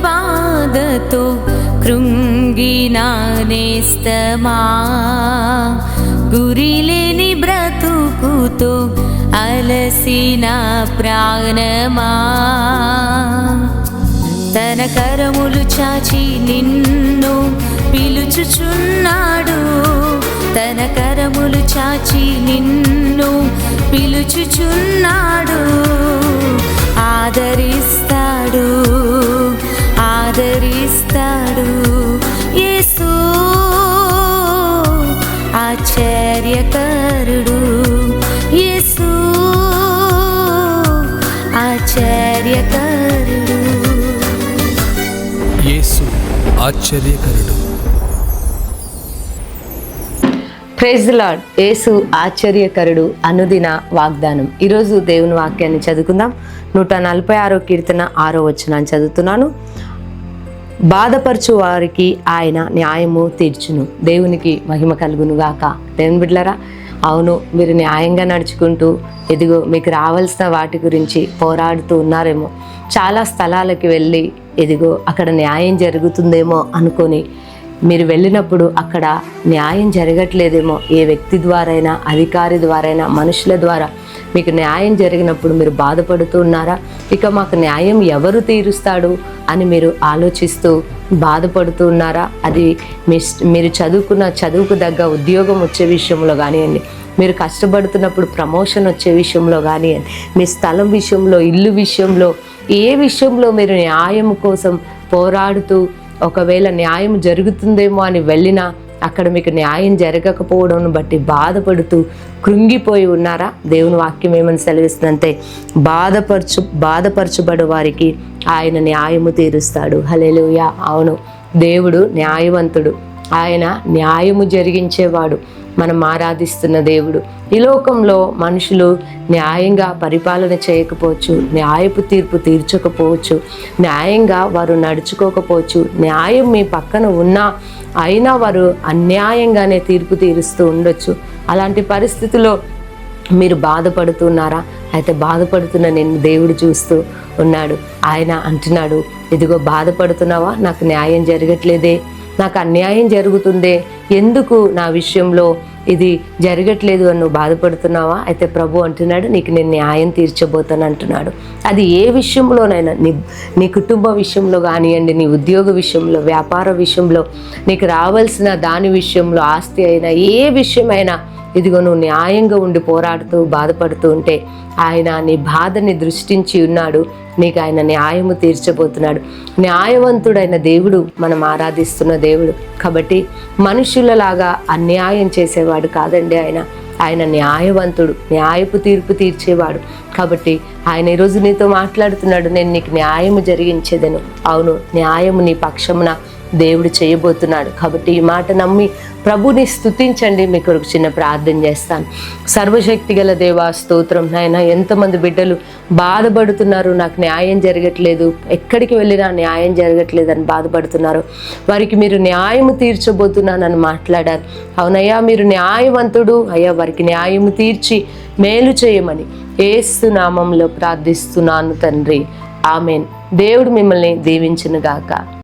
బాధతో కృంగిన నేస్తమా, గురిలేని బ్రతుకుతో అలసిన ప్రాణమా, తన కరములు చాచి నిన్ను పిలుచుచున్నాడు, తన కరములు చాచి నిన్ను పిలుచుచున్నాడు. ఆదరిస్తాడు, ఆదరిస్తాడు యేసు ఆశ్చర్యకరుడు, యేసు ఆశ్చర్యకరుడు, యేసు ఆశ్చర్యకరుడు. Praise the lord. యేసు ఆశ్చర్యకరుడు అనుదిన వాగ్దానం. ఈరోజు దేవుని వాక్యాన్ని చదువుకుందాం. 146 కీర్తన 6వ వచనాన్ని చదువుతున్నాను. బాధపరచు వారికి ఆయన న్యాయము తీర్చును. దేవునికి మహిమ కలుగును గాక. దేవుని బిడ్డలారా, అవును, మీరు న్యాయంగా నడుచుకుంటూ ఇదిగో మీకు రావాల్సిన వాటి గురించి పోరాడుతూ ఉన్నారేమో. చాలా స్థలాలకి వెళ్ళి ఇదిగో అక్కడ న్యాయం జరుగుతుందేమో అనుకొని మీరు వెళ్ళినప్పుడు అక్కడ న్యాయం జరగట్లేదేమో. ఏ వ్యక్తి ద్వారైనా, అధికారి ద్వారైనా, మనుషుల ద్వారా మీకు న్యాయం జరిగినప్పుడు మీరు బాధపడుతూ ఉన్నారా? ఇక మాకు న్యాయం ఎవరు తీరుస్తాడు అని మీరు ఆలోచిస్తూ బాధపడుతూ ఉన్నారా? అది మీరు చదువుకున్న చదువుకు తగ్గ ఉద్యోగం వచ్చే విషయంలో కానివ్వండి, మీరు కష్టపడుతున్నప్పుడు ప్రమోషన్ వచ్చే విషయంలో కానివ్వండి, మీ స్థలం విషయంలో, ఇల్లు విషయంలో, ఏ విషయంలో మీరు న్యాయం కోసం పోరాడుతూ ఒకవేళ న్యాయం జరుగుతుందేమో అని వెళ్ళినా అక్కడ మీకు న్యాయం జరగకపోవడం బట్టి బాధపడుతూ కృంగిపోయి ఉన్నారా? దేవుని వాక్యం ఏమని సెలవిస్తుందంటే, బాధపరచబడు వారికి ఆయన న్యాయము తీరుస్తాడు. హల్లెలూయా. అవును, దేవుడు న్యాయవంతుడు, ఆయన న్యాయము జరిగించేవాడు. మనం ఆరాధిస్తున్న దేవుడు. ఈ లోకంలో మనుషులు న్యాయంగా పరిపాలన చేయకపోవచ్చు, న్యాయపు తీర్పు తీర్చకపోవచ్చు, న్యాయంగా వారు నడుచుకోకపోవచ్చు, న్యాయం మీ పక్కన ఉన్నా అయినా వారు అన్యాయంగానే తీర్పు తీరుస్తూ ఉండొచ్చు. అలాంటి పరిస్థితుల్లో మీరు బాధపడుతున్నారా? అయితే బాధపడుతున్న నేను దేవుడు చూస్తూ ఉన్నాడు. ఆయన అంటున్నాడు, ఇదిగో బాధపడుతున్నావా? నాకు న్యాయం జరగట్లేదే, నాకు అన్యాయం జరుగుతుందే, ఎందుకు నా విషయంలో ఇది జరగట్లేదు అని నువ్వు బాధపడుతున్నావా? అయితే ప్రభు అంటున్నాడు, నీకు నేను న్యాయం తీర్చబోతాను అంటున్నాడు. అది ఏ విషయంలోనైనా, నీ కుటుంబ విషయంలో కానివ్వండి, నీ ఉద్యోగ విషయంలో, వ్యాపార విషయంలో, నీకు రావాల్సిన దాని విషయంలో, ఆస్తి అయినా, ఏ విషయమైనా ఇదిగో నువ్వు న్యాయంగా ఉండి పోరాడుతూ బాధపడుతూ ఉంటే ఆయన నీ బాధని దృష్టించి ఉన్నాడు. నీకు ఆయన న్యాయము తీర్చబోతున్నాడు. న్యాయవంతుడైన దేవుడు మనం ఆరాధిస్తున్న దేవుడు. కాబట్టి మనుషులలాగా అన్యాయం చేసేవాడు కాదండి ఆయన న్యాయవంతుడు, న్యాయపు తీర్పు తీర్చేవాడు. కాబట్టి ఆయన ఈరోజు నీతో మాట్లాడుతున్నాడు, నేను నీకు న్యాయము జరిగించేదను. అవును, న్యాయము నీ పక్షమున దేవుడు చేయబోతున్నాడు. కాబట్టి ఈ మాట నమ్మి ప్రభుని స్తుతించండి. మీకు ఒక చిన్న ప్రార్థన చేస్తాను. సర్వశక్తి గల దేవా, స్తోత్రం నాయన. ఎంతమంది బిడ్డలు బాధపడుతున్నారు, నాకు న్యాయం జరగట్లేదు, ఎక్కడికి వెళ్ళినా న్యాయం జరగట్లేదు అని బాధపడుతున్నారు. వారికి మీరు న్యాయము తీర్చబోతున్నానని మాట్లాడారు. అవునయ్యా, మీరు న్యాయవంతుడు అయ్యా, వారికి న్యాయము తీర్చి మేలు చేయమని యేసు నామంలో ప్రార్థిస్తున్నాను తండ్రి. ఆమెన్. దేవుడు మిమ్మల్ని దీవించును గాక.